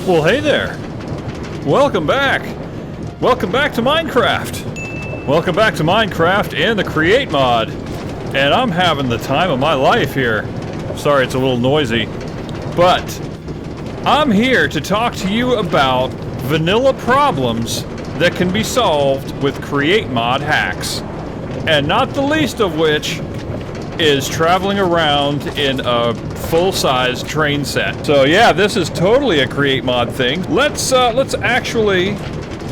Well, hey there. Welcome back. Welcome back to Minecraft. Welcome back to Minecraft and the Create mod. And I'm having the time of my life here. Sorry, it's a little noisy. But I'm here to talk to you about vanilla problems that can be solved with Create mod hacks. And not the least of which is traveling around in a full-size train set. So yeah, this is totally a Create mod thing. Let's actually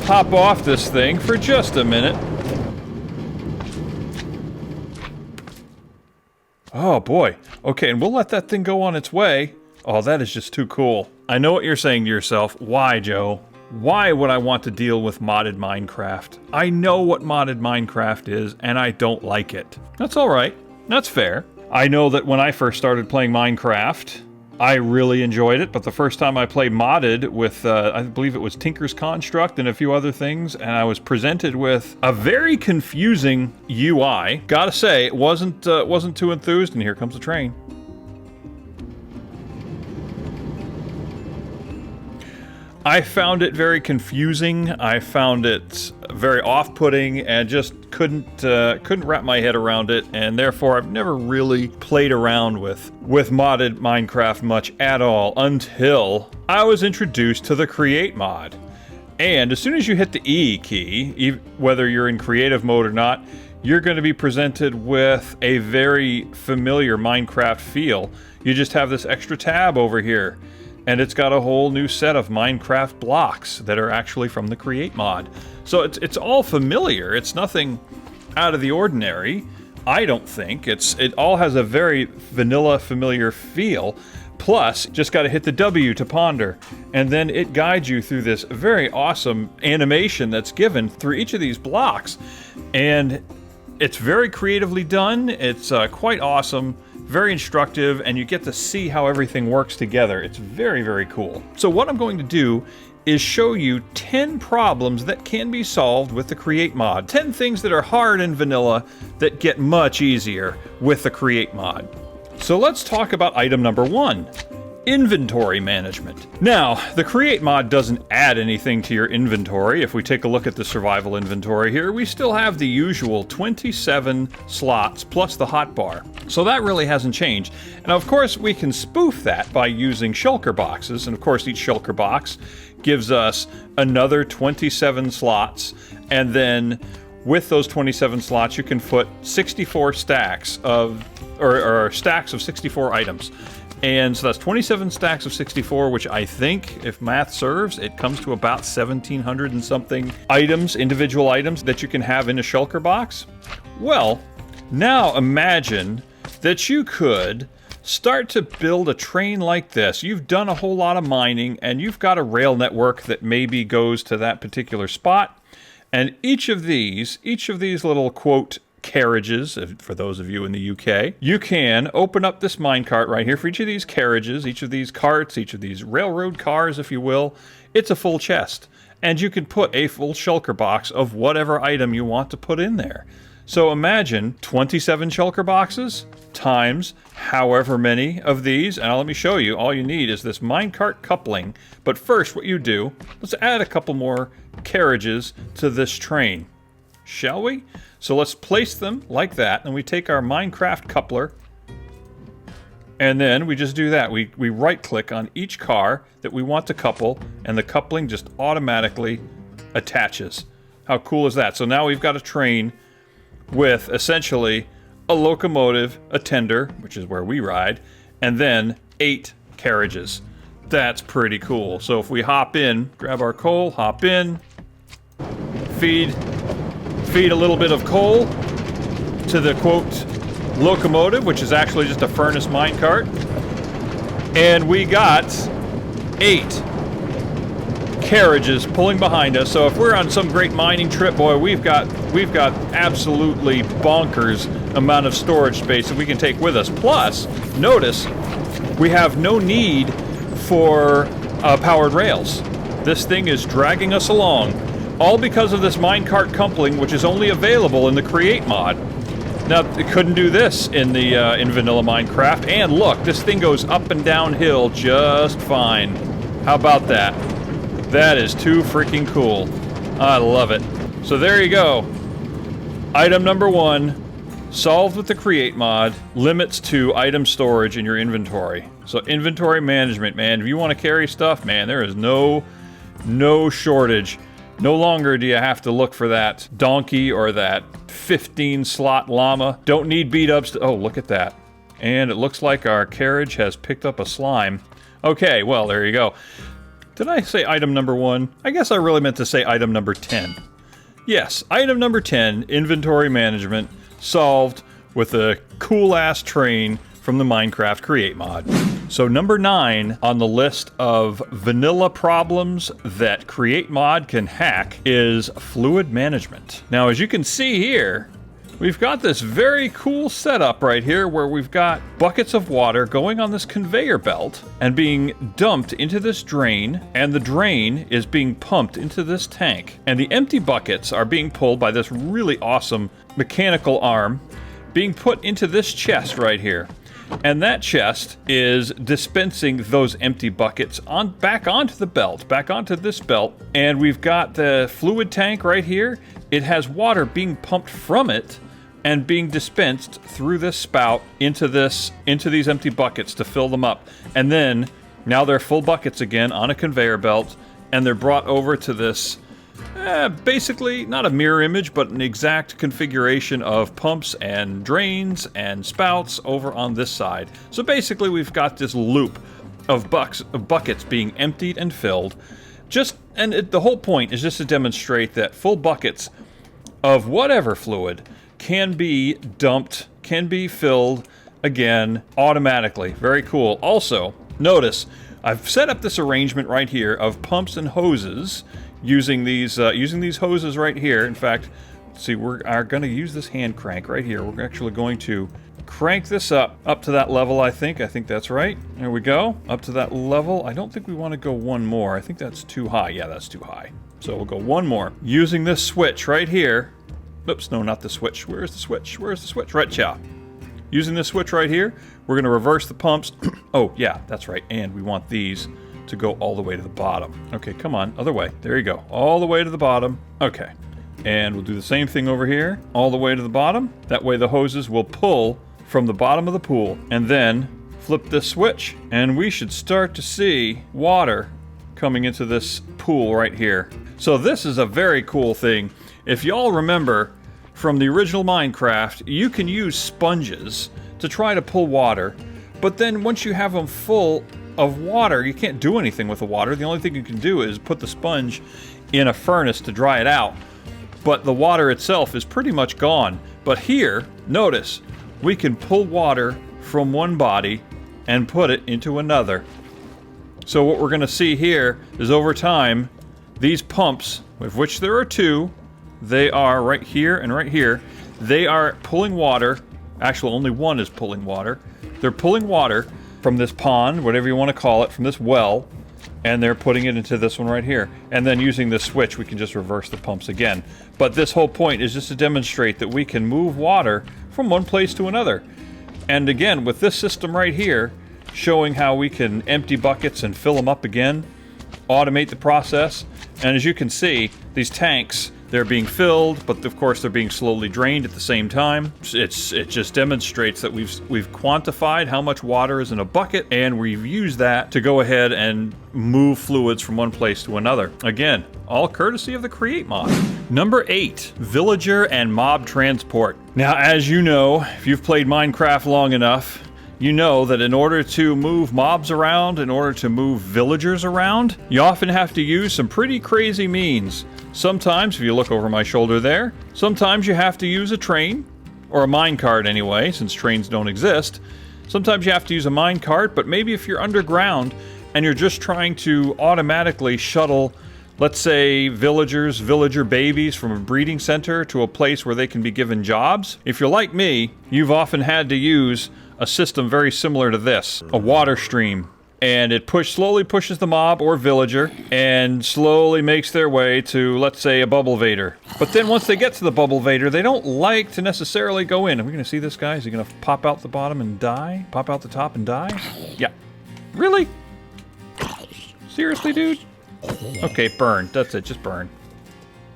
hop off this thing for just a minute. Oh boy. Okay, and we'll let that thing go on its way. Oh, that is just too cool. I know what you're saying to yourself. Why, Joe? Why would I want to deal with modded Minecraft? I know what modded Minecraft is, and I don't like it. That's all right. That's fair. I know that when I first started playing Minecraft, I really enjoyed it, but the first time I played modded with, I believe it was Tinker's Construct and a few other things, and I was presented with a very confusing UI. Gotta say, it wasn't too enthused, and here comes the train. I found it very confusing. I found it very off-putting, and just couldn't wrap my head around it. And therefore, I've never really played around with modded Minecraft much at all until I was introduced to the Create mod. And as soon as you hit the E key, whether you're in creative mode or not, you're going to be presented with a very familiar Minecraft feel. You just have this extra tab over here. And it's got a whole new set of Minecraft blocks that are actually from the Create mod. So it's all familiar. It's nothing out of the ordinary, I don't think. It all has a very vanilla, familiar feel. Plus, just got to hit the W to ponder. And then it guides you through this very awesome animation that's given through each of these blocks. And it's very creatively done. It's quite awesome. Very instructive, and you get to see how everything works together. It's very, very cool. So what I'm going to do is show you 10 problems that can be solved with the Create mod. 10 things that are hard in vanilla that get much easier with the Create mod. So let's talk about item number 1. Inventory management. Now, the Create mod doesn't add anything to your inventory. If we take a look at the survival inventory here, we still have the usual 27 slots plus the hotbar. So that really hasn't changed. And of course, we can spoof that by using shulker boxes. And of course, each shulker box gives us another 27 slots. And then with those 27 slots, you can put 64 stacks of, or stacks of 64 items. And so that's 27 stacks of 64, which I think, if math serves, it comes to about 1,700 and something items, individual items that you can have in a shulker box. Well, now imagine that you could start to build a train like this. You've done a whole lot of mining, and you've got a rail network that maybe goes to that particular spot. And each of these little, quote, carriages, for those of you in the UK, you can open up this minecart right here. For each of these carriages, each of these carts, each of these railroad cars, if you will, it's a full chest. And you can put a full shulker box of whatever item you want to put in there. So imagine 27 shulker boxes times however many of these. And let me show you. All you need is this minecart coupling. But first, what you do, let's add a couple more carriages to this train. Shall we? So let's place them like that, and we take our Minecraft coupler, and then we just do that. We right-click on each car that we want to couple, and the coupling just automatically attaches. How cool is that? So now we've got a train with essentially a locomotive, a tender, which is where we ride, and then 8 carriages. That's pretty cool. So if we hop in, grab our coal, hop in, feed a little bit of coal to the, quote, locomotive, which is actually just a furnace minecart. And we got 8 carriages pulling behind us. So if we're on some great mining trip, boy, we've got absolutely bonkers amount of storage space that we can take with us. Plus, notice, we have no need for powered rails. This thing is dragging us along. All because of this minecart coupling, which is only available in the Create mod. Now, it couldn't do this in the in vanilla Minecraft. And look, this thing goes up and downhill just fine. How about that? That is too freaking cool. I love it. So there you go. Item number 1, solved with the Create mod, limits to item storage in your inventory. So inventory management, man. If you want to carry stuff, man, there is no shortage. No longer do you have to look for that donkey or that 15-slot llama. Don't need beat-ups to... Oh, look at that. And it looks like our carriage has picked up a slime. Okay, well, there you go. Did I say item number 1? I guess I really meant to say item number 10. Yes, item number 10, inventory management, solved with a cool-ass train from the Minecraft Create mod. So number 9 on the list of vanilla problems that Create mod can hack is fluid management. Now, as you can see here, we've got this very cool setup right here where we've got buckets of water going on this conveyor belt and being dumped into this drain, and the drain is being pumped into this tank. And the empty buckets are being pulled by this really awesome mechanical arm being put into this chest right here. And that chest is dispensing those empty buckets back onto the belt, back onto this belt. And we've got the fluid tank right here. It has water being pumped from it and being dispensed through this spout into these empty buckets to fill them up. And then now they're full buckets again on a conveyor belt, and they're brought over to this basically not a mirror image, but an exact configuration of pumps and drains and spouts over on this side. So basically we've got this loop of buckets being emptied and filled. The whole point is just to demonstrate that full buckets of whatever fluid can be dumped, can be filled again automatically. Very cool. Also, notice I've set up this arrangement right here of pumps and hoses using these hoses right here. In fact, see, we are going to use this hand crank right here. We're actually going to crank this up to that level, I think. I think that's right. There we go. Up to that level. I don't think we want to go one more. I think that's too high. Yeah, that's too high. So we'll go one more. Using this switch right here. Oops, no, not the switch. Where's the switch? Where's the switch? Right, yeah. Using this switch right here, we're going to reverse the pumps. Oh, yeah, that's right. And we want these to go all the way to the bottom. Okay, come on, other way. There you go. All the way to the bottom. Okay. And we'll do the same thing over here, all the way to the bottom. That way the hoses will pull from the bottom of the pool. And then flip this switch, and we should start to see water coming into this pool right here. So this is a very cool thing. If y'all remember from the original Minecraft, you can use sponges to try to pull water, but then once you have them full of water, you can't do anything with the water. The only thing you can do is put the sponge in a furnace to dry it out, but the water itself is pretty much gone. But here, notice, we can pull water from one body and put it into another. So what we're going to see here is over time, these pumps, of which there are 2, they are right here and right here, they are pulling water. Actually, only one is pulling water. They're pulling water from this pond, whatever you want to call it, from this well, and they're putting it into this one right here. And then using this switch, we can just reverse the pumps again. But this whole point is just to demonstrate that we can move water from one place to another. And again, with this system right here, showing how we can empty buckets and fill them up again, automate the process. And as you can see, these tanks, they're being filled, but of course they're being slowly drained at the same time. It just demonstrates that we've quantified how much water is in a bucket, and we've used that to go ahead and move fluids from one place to another. Again, all courtesy of the Create mod. Number 8, villager and mob transport. Now, as you know, if you've played Minecraft long enough, you know that in order to move mobs around, in order to move villagers around, you often have to use some pretty crazy means. Sometimes, if you look over my shoulder there, sometimes you have to use a train, or a minecart anyway, since trains don't exist. Sometimes you have to use a minecart, but maybe if you're underground and you're just trying to automatically shuttle, let's say, villager babies from a breeding center to a place where they can be given jobs. If you're like me, you've often had to use a system very similar to this, a water stream. And it slowly pushes the mob or villager and slowly makes their way to, let's say, a bubble vader. But then once they get to the bubble vader, they don't like to necessarily go in. Are we going to see this guy? Is he going to pop out the bottom and die? Pop out the top and die? Yeah. Really? Seriously, dude? Okay, burn. That's it, just burn.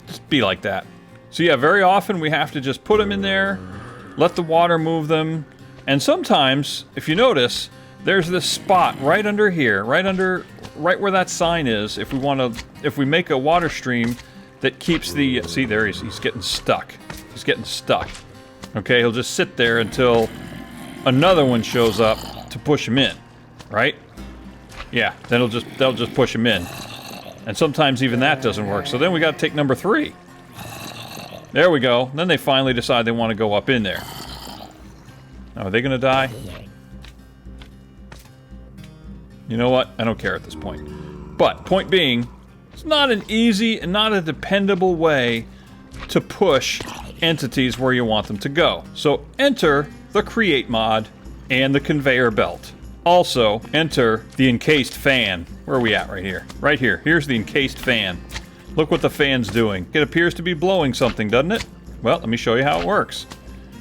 Just be like that. So yeah, very often we have to just put them in there, let the water move them, and sometimes, if you notice, there's this spot right under here, right where that sign is, if we make a water stream that keeps the, see there he's getting stuck. He's getting stuck. Okay, he'll just sit there until another one shows up to push him in, right? Yeah, then they'll just push him in. And sometimes even that doesn't work, so then we gotta take number 3. There we go. Then they finally decide they want to go up in there. Now, are they going to die? You know what? I don't care at this point. But, point being, it's not an easy and not a dependable way to push entities where you want them to go. So, enter the Create mod and the Conveyor Belt. Also, enter the Encased Fan. Where are we at right here? Right here. Here's the Encased Fan. Look what the fan's doing. It appears to be blowing something, doesn't it? Well, let me show you how it works.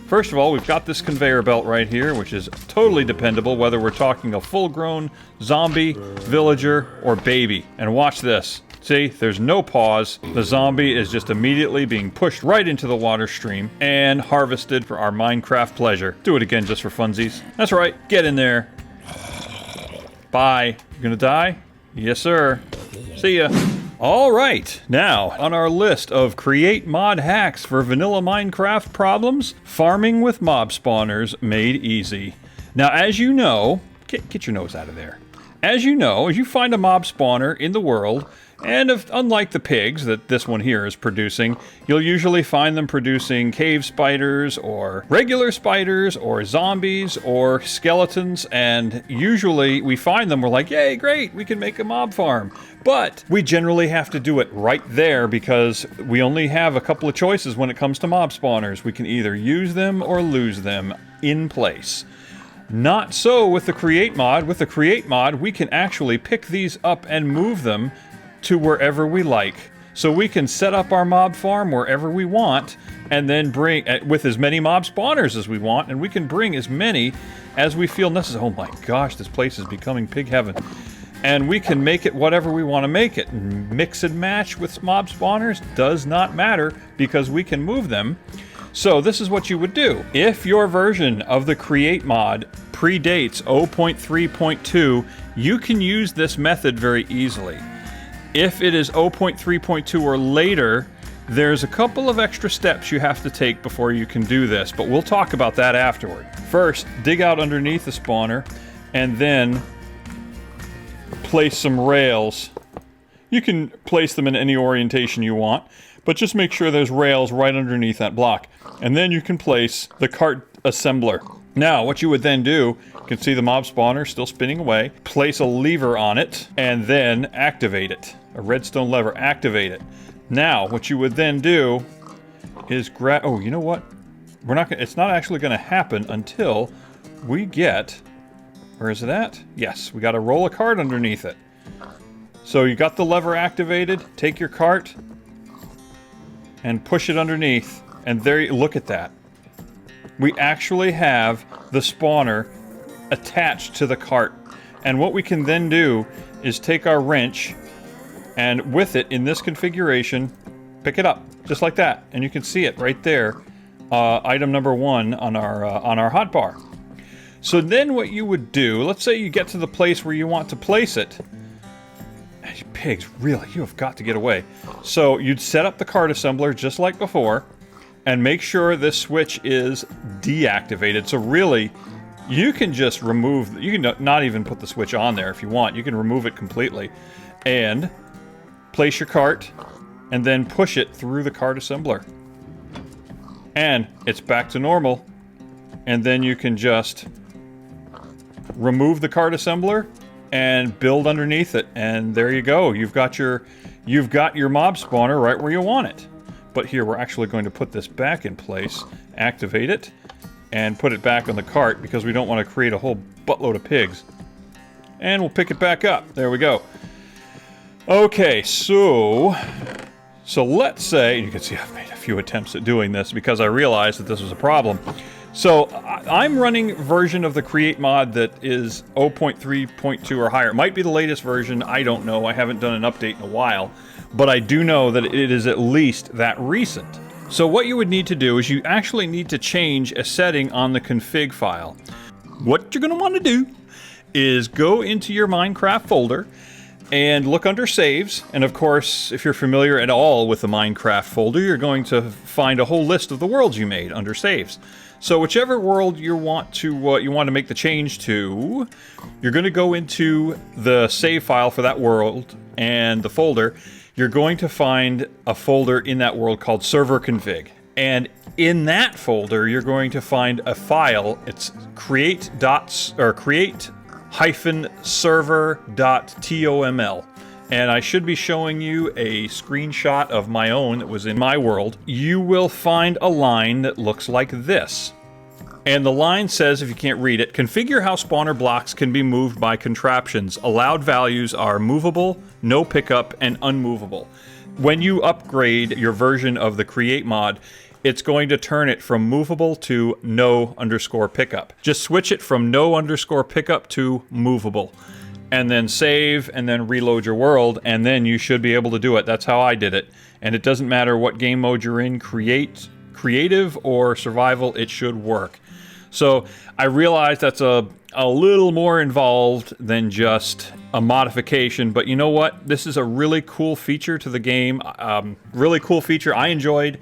First of all, we've got this conveyor belt right here, which is totally dependable, whether we're talking a full-grown zombie, villager, or baby. And watch this. See, there's no pause. The zombie is just immediately being pushed right into the water stream and harvested for our Minecraft pleasure. Do it again just for funsies. That's right. Get in there. Bye. You gonna die? Yes, sir. See ya. All right, now on our list of create mod hacks for vanilla Minecraft problems, farming with mob spawners made easy. Now, as you know, get your nose out of there. As you know, as you find a mob spawner in the world, and unlike the pigs that this one here is producing, you'll usually find them producing cave spiders, or regular spiders, or zombies, or skeletons, and usually we find them, we're like, yay, great, we can make a mob farm. But we generally have to do it right there because we only have a couple of choices when it comes to mob spawners. We can either use them or lose them in place. Not so with the Create mod. With the Create mod, we can actually pick these up and move them to wherever we like. So we can set up our mob farm wherever we want and then bring, with as many mob spawners as we want, and we can bring as many as we feel necessary. Oh my gosh, this place is becoming pig heaven. And we can make it whatever we want to make it. Mix and match with mob spawners does not matter because we can move them. So this is what you would do. If your version of the Create mod predates 0.3.2, you can use this method very easily. If it is 0.3.2 or later, there's a couple of extra steps you have to take before you can do this, but we'll talk about that afterward. First, dig out underneath the spawner, and then place some rails. You can place them in any orientation you want, but just make sure there's rails right underneath that block. And then you can place the cart assembler. Now, what you would then do, you can see the mob spawner still spinning away, place a lever on it, and then activate it. A redstone lever, activate it. Now, what you would then do is grab, oh, you know what? We're not gonna, it's not actually gonna happen until we get, where is it at? Yes, we gotta roll a cart underneath it. So you got the lever activated, take your cart, and push it underneath, and there you, look at that. We actually have the spawner attached to the cart. And what we can then do is take our wrench, and with it in this configuration, pick it up, just like that. And you can see it right there, item number 1 on our hotbar. So then what you would do, let's say you get to the place where you want to place it. Pigs, really, you have got to get away. So you'd set up the cart assembler just like before, and make sure this switch is deactivated. So really, you can just remove, you can not even put the switch on there if you want. You can remove it completely. And place your cart, and then push it through the cart assembler. And it's back to normal. And then you can just remove the cart assembler and build underneath it. And there you go. You've got your mob spawner right where you want it. But here, we're actually going to put this back in place, activate it, and put it back on the cart because we don't want to create a whole buttload of pigs. And we'll pick it back up. There we go. Okay, so let's say, you can see I've made a few attempts at doing this because I realized that this was a problem. So I'm running version of the Create mod that is 0.3.2 or higher. It might be the latest version. I don't know. I haven't done an update in a while. But I do know that it is at least that recent. So what you would need to do is you actually need to change a setting on the config file. What you're going to want to do is go into your Minecraft folder and look under saves. And of course, if you're familiar at all with the Minecraft folder, you're going to find a whole list of the worlds you made under saves. So whichever world you want to make the change to, you're going to go into the save file for that world and the folder. You're going to find a folder in that world called server config. And in that folder, you're going to find a file. It's create-server.toml. And I should be showing you a screenshot of my own that was in my world. You will find a line that looks like this. And the line says, if you can't read it, configure how spawner blocks can be moved by contraptions. Allowed values are movable, no pickup, and unmovable. When you upgrade your version of the Create mod, it's going to turn it from movable to no_pickup. Just switch it from no_pickup to movable. And then save, and then reload your world, and then you should be able to do it. That's how I did it. And it doesn't matter what game mode you're in, creative or survival, it should work. So I realize that's a little more involved than just a modification, but you know what? This is a really cool feature to the game. Really cool feature I enjoyed,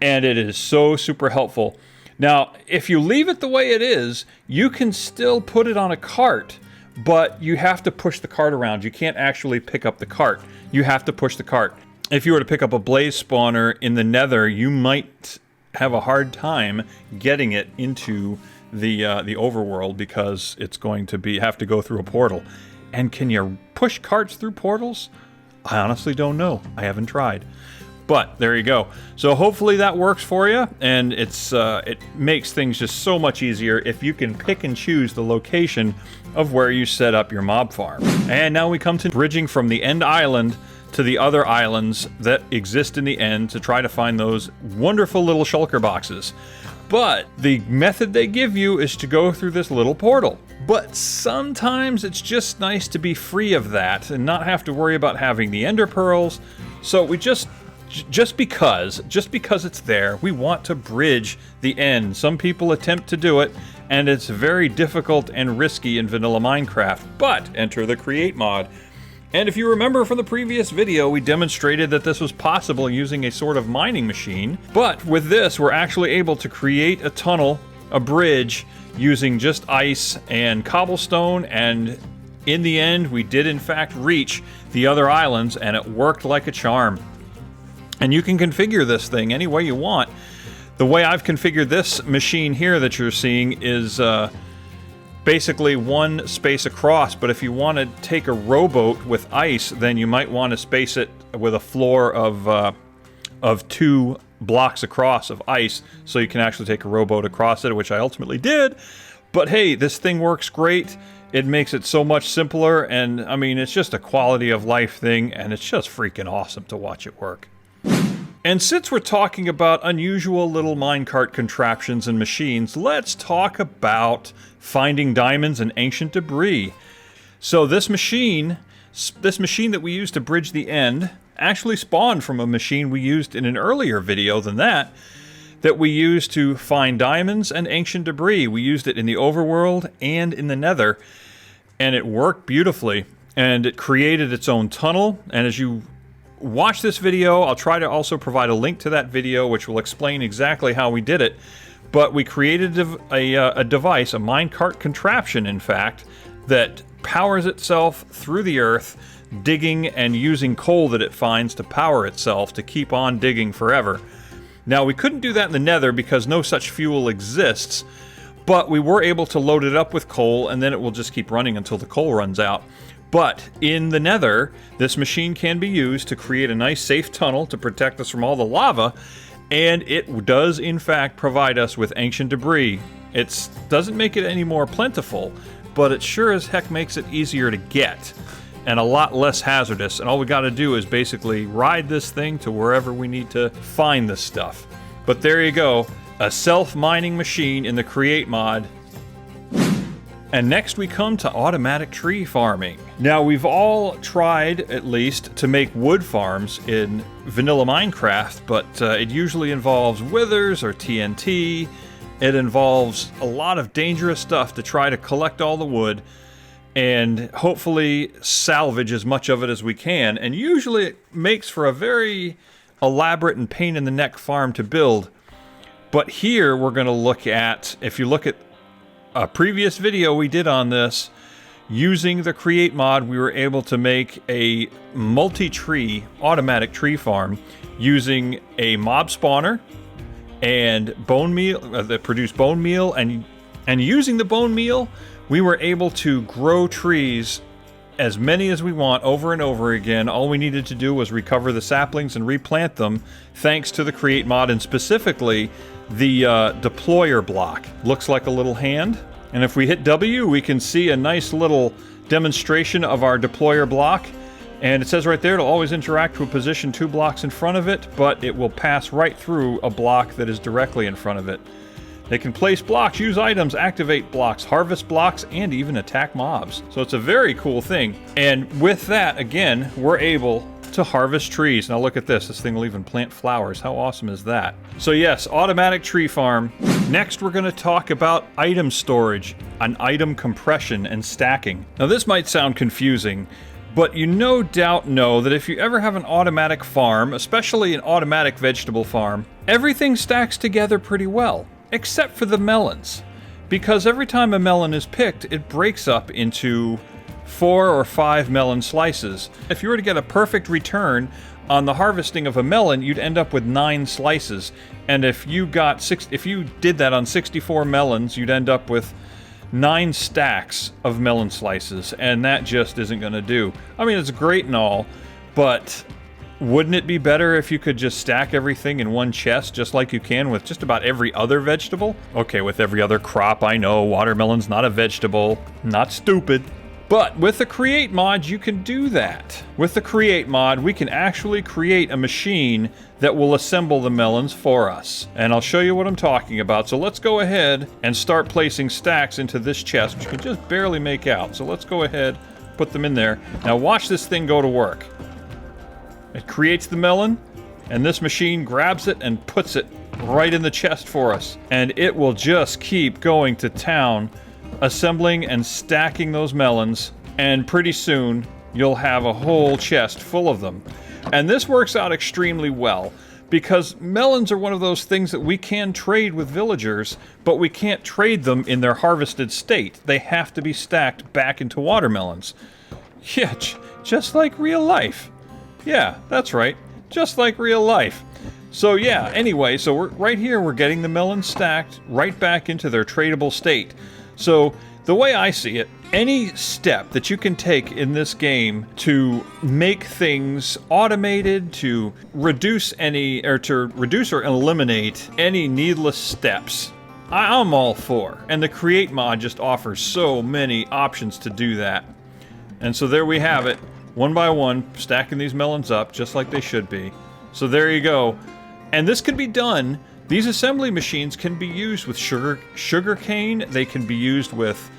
and it is so super helpful. Now, if you leave it the way it is, you can still put it on a cart, but you have to push the cart around. You can't actually pick up the cart. You have to push the cart. If you were to pick up a blaze spawner in the nether, you might have a hard time getting it into the overworld because it's going to have to go through a portal. And can you push carts through portals? I honestly don't know. I haven't tried. But there you go. So hopefully that works for you, and it makes things just so much easier if you can pick and choose the location of where you set up your mob farm. And now we come to bridging from the end island to the other islands that exist in the end to try to find those wonderful little shulker boxes. But the method they give you is to go through this little portal. But sometimes it's just nice to be free of that and not have to worry about having the ender pearls. So we just because it's there, we want to bridge the end. Some people attempt to do it, and it's very difficult and risky in vanilla Minecraft, but enter the Create mod. And if you remember from the previous video, we demonstrated that this was possible using a sort of mining machine. But with this, we're actually able to create a tunnel, a bridge, using just ice and cobblestone. And in the end, we did in fact reach the other islands, and it worked like a charm. And you can configure this thing any way you want. The way I've configured this machine here that you're seeing is basically one space across, but if you want to take a rowboat with ice, then you might want to space it with a floor of 2 blocks across of ice, so you can actually take a rowboat across it, which I ultimately did. But hey, this thing works great. It makes it so much simpler, and I mean, it's just a quality of life thing, and it's just freaking awesome to watch it work. And since we're talking about unusual little minecart contraptions and machines, let's talk about finding diamonds and ancient debris. So this machine that we used to bridge the end actually spawned from a machine we used in an earlier video than that we used to find diamonds and ancient debris. We used it in the overworld and in the nether, and it worked beautifully, and it created its own tunnel. And as you watch this video, I'll try to also provide a link to that video which will explain exactly how we did it. But we created a device, a minecart contraption in fact, that powers itself through the earth, digging and using coal that it finds to power itself to keep on digging forever. Now we couldn't do that in the nether because no such fuel exists, but we were able to load it up with coal, and then it will just keep running until the coal runs out. But in the nether, this machine can be used to create a nice safe tunnel to protect us from all the lava, and it does in fact provide us with ancient debris. It doesn't make it any more plentiful, but it sure as heck makes it easier to get and a lot less hazardous, and all we got to do is basically ride this thing to wherever we need to find this stuff. But there you go. a self-mining machine in the Create mod. And next we come to automatic tree farming. Now we've all tried, at least, to make wood farms in vanilla Minecraft, but it usually involves withers or TNT. It involves a lot of dangerous stuff to try to collect all the wood and hopefully salvage as much of it as we can. And usually it makes for a very elaborate and pain-in-the-neck farm to build. But here we're going to look at, if you look at a previous video we did on this, using the Create mod, we were able to make a multi-tree automatic tree farm using a mob spawner and bone meal that produced bone meal, and using the bone meal, we were able to grow trees as many as we want over and over again. All we needed to do was recover the saplings and replant them, thanks to the Create mod, and specifically the deployer block. Looks like a little hand, and if we hit W, we can see a nice little demonstration of our deployer block. And it says right there, it'll always interact with position 2 blocks in front of it, but it will pass right through a block that is directly in front of it. They can place blocks, use items, activate blocks, harvest blocks, and even attack mobs. So it's a very cool thing. And with that, again, we're able to harvest trees. Now look at this. This thing will even plant flowers. How awesome is that? So yes, automatic tree farm. Next, we're going to talk about item storage, and item compression and stacking. Now this might sound confusing, but you no doubt know that if you ever have an automatic farm, especially an automatic vegetable farm, everything stacks together pretty well, except for the melons. Because every time a melon is picked, it breaks up into 4 or 5 melon slices. If you were to get a perfect return on the harvesting of a melon, you'd end up with 9 slices. And if you did that on 64 melons, you'd end up with 9 stacks of melon slices, and that just isn't going to do. I mean, it's great and all, but wouldn't it be better if you could just stack everything in one chest, just like you can with just about every other vegetable? Okay, with every other crop, I know watermelon's not a vegetable. Not stupid. But with the Create mod, you can do that. With the Create mod, we can actually create a machine that will assemble the melons for us. And I'll show you what I'm talking about. So let's go ahead and start placing stacks into this chest, which you can just barely make out. So let's go ahead, put them in there. Now watch this thing go to work. It creates the melon, and this machine grabs it and puts it right in the chest for us. And it will just keep going to town, assembling and stacking those melons, and pretty soon you'll have a whole chest full of them. And this works out extremely well, because melons are one of those things that we can trade with villagers, but we can't trade them in their harvested state. They have to be stacked back into watermelons. Yeah, just like real life. Yeah, that's right, just like real life. So yeah, anyway, so right here we're getting the melons stacked right back into their tradable state. So the way I see it, any step that you can take in this game to make things automated, to reduce or eliminate any needless steps, I'm all for. And the Create mod just offers so many options to do that. And so there we have it, one by one, stacking these melons up just like they should be. So there you go. And this can be done. These assembly machines can be used with sugar cane. They can be used with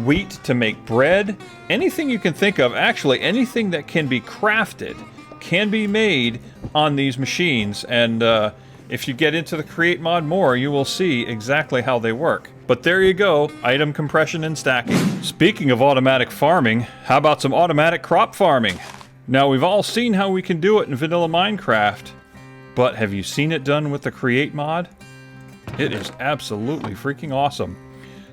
wheat to make bread. Anything you can think of, actually anything that can be crafted, can be made on these machines. And if you get into the Create mod more, you will see exactly how they work. But there you go, item compression and stacking. Speaking of automatic farming, how about some automatic crop farming? Now we've all seen how we can do it in vanilla Minecraft, but have you seen it done with the Create mod? It is absolutely freaking awesome.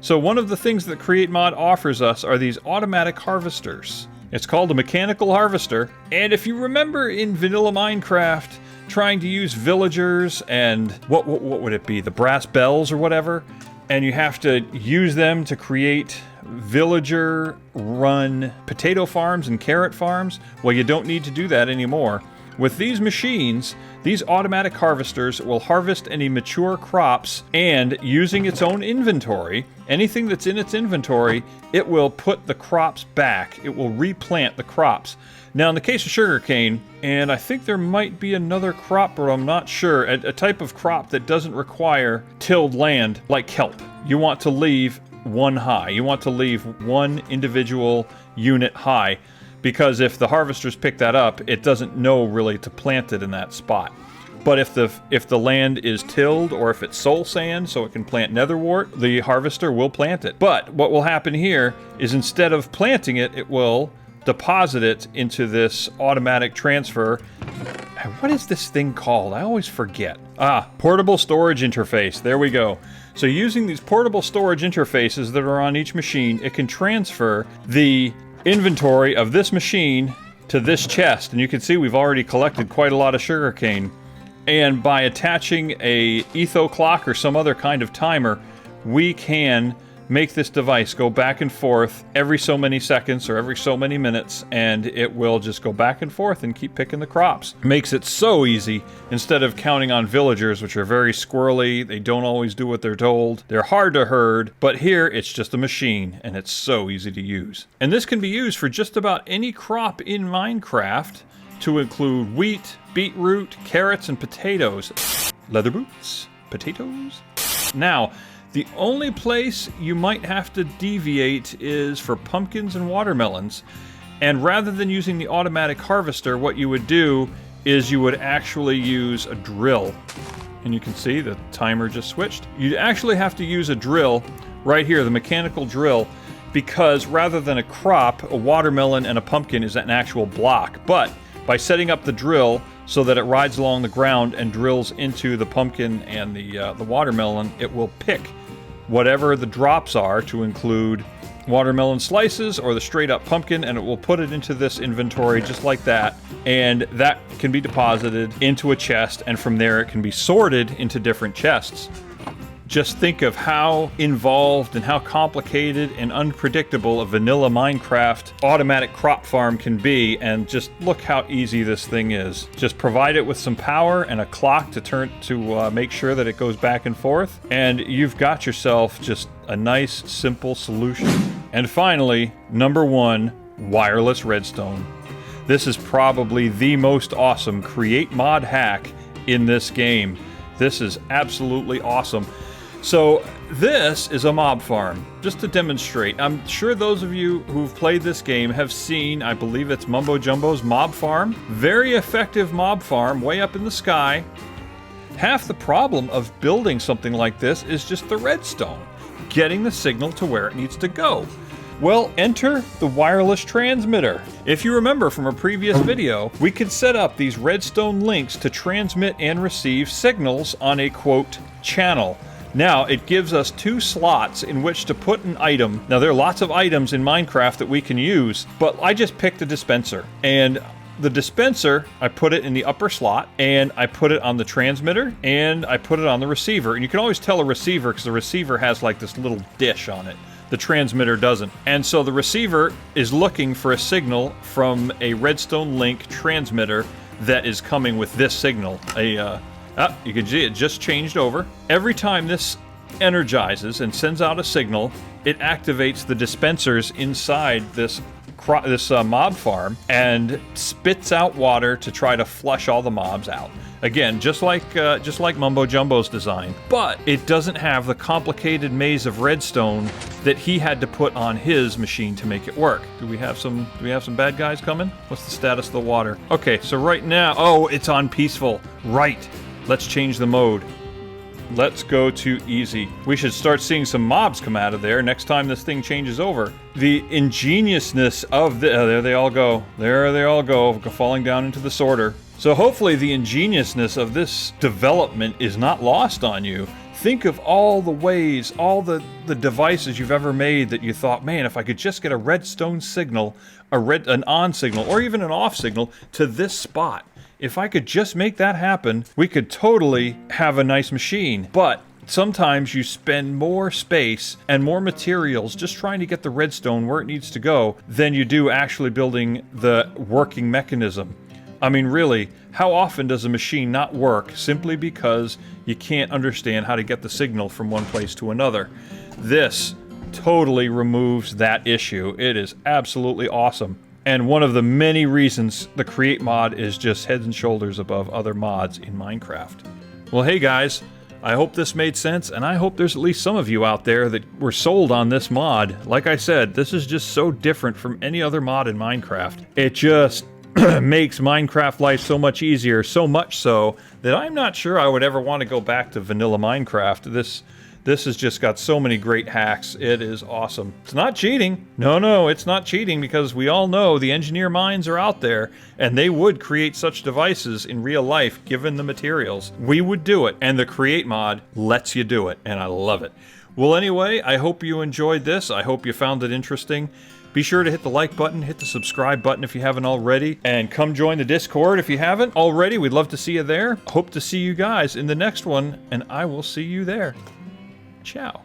So one of the things that Create mod offers us are these automatic harvesters. It's called a mechanical harvester, and if you remember in vanilla Minecraft, trying to use villagers and what would it be, the brass bells or whatever, and you have to use them to create villager-run potato farms and carrot farms. Well, you don't need to do that anymore. With these machines, these automatic harvesters will harvest any mature crops, and using its own inventory, anything that's in its inventory, it will put the crops back. It will replant the crops. Now, in the case of sugarcane, and I think there might be another crop, but I'm not sure, a type of crop that doesn't require tilled land, like kelp. You want to leave one high. You want to leave one individual unit high, because if the harvesters pick that up, it doesn't know really to plant it in that spot. But if the land is tilled, or if it's soul sand, so it can plant netherwort, the harvester will plant it. But what will happen here is instead of planting it, it will deposit it into this automatic transfer. What is this thing called? I always forget. Portable storage interface. There we go. So using these portable storage interfaces that are on each machine, it can transfer the inventory of this machine to this chest. And you can see we've already collected quite a lot of sugarcane. And by attaching a etho clock or some other kind of timer, we can make this device go back and forth every so many seconds or every so many minutes, and it will just go back and forth and keep picking the crops. Makes it so easy instead of counting on villagers, which are very squirrely. They don't always do what they're told. They're hard to herd, but here it's just a machine, and it's so easy to use. And this can be used for just about any crop in Minecraft, to include wheat, beetroot, carrots, and potatoes. Leather boots, potatoes. Now, the only place you might have to deviate is for pumpkins and watermelons. And rather than using the automatic harvester, what you would do is you would actually use a drill. And you can see the timer just switched. You'd actually have to use a drill right here, the mechanical drill, because rather than a crop, a watermelon and a pumpkin is an actual block. But by setting up the drill so that it rides along the ground and drills into the pumpkin and the watermelon, it will pick whatever the drops are, to include watermelon slices or the straight up pumpkin, and it will put it into this inventory just like that, and that can be deposited into a chest, and from there it can be sorted into different chests. Just think of how involved and how complicated and unpredictable a vanilla Minecraft automatic crop farm can be, and just look how easy this thing is. Just provide it with some power and a clock to make sure that it goes back and forth, and you've got yourself just a nice, simple solution. And finally, number 1, wireless redstone. This is probably the most awesome create mod hack in this game. This is absolutely awesome. So this is a mob farm, just to demonstrate. I'm sure those of you who've played this game have seen, I believe it's Mumbo Jumbo's mob farm. Very effective mob farm, way up in the sky. Half the problem of building something like this is just the redstone, getting the signal to where it needs to go. Well, enter the wireless transmitter. If you remember from a previous video, we could set up these redstone links to transmit and receive signals on a, quote, channel. Now, it gives us 2 slots in which to put an item. Now, there are lots of items in Minecraft that we can use, but I just picked a dispenser. And the dispenser, I put it in the upper slot, and I put it on the transmitter, and I put it on the receiver. And you can always tell a receiver because the receiver has like this little dish on it. The transmitter doesn't. And so the receiver is looking for a signal from a redstone link transmitter that is coming with this signal. You can see it just changed over. Every time this energizes and sends out a signal, it activates the dispensers inside this mob farm and spits out water to try to flush all the mobs out. Again, just like Mumbo Jumbo's design, but it doesn't have the complicated maze of redstone that he had to put on his machine to make it work. Do we have some bad guys coming? What's the status of the water? Okay, so right now, oh, it's on peaceful. Right. Let's change the mode. Let's go to easy. We should start seeing some mobs come out of there next time this thing changes over. The ingeniousness of there they all go. There they all go, falling down into the sorter. So hopefully the ingeniousness of this development is not lost on you. Think of all the ways, all the devices you've ever made that you thought, man, if I could just get a redstone signal, an on signal, or even an off signal to this spot. If I could just make that happen, we could totally have a nice machine. But sometimes you spend more space and more materials just trying to get the redstone where it needs to go than you do actually building the working mechanism. I mean, really, how often does a machine not work simply because you can't understand how to get the signal from one place to another? This totally removes that issue. It is absolutely awesome. and one of the many reasons the Create mod is just heads and shoulders above other mods in Minecraft. Well, hey guys, I hope this made sense, and I hope there's at least some of you out there that were sold on this mod. Like I said, this is just so different from any other mod in Minecraft. It just makes Minecraft life so much easier, so much so that I'm not sure I would ever want to go back to vanilla Minecraft. This has just got so many great hacks. It is awesome. It's not cheating. No, it's not cheating, because we all know the engineer minds are out there, and they would create such devices in real life given the materials. We would do it, and the Create mod lets you do it, and I love it. Well, anyway, I hope you enjoyed this. I hope you found it interesting. Be sure to hit the like button, hit the subscribe button if you haven't already, and come join the Discord if you haven't already. We'd love to see you there. Hope to see you guys in the next one, and I will see you there. Ciao.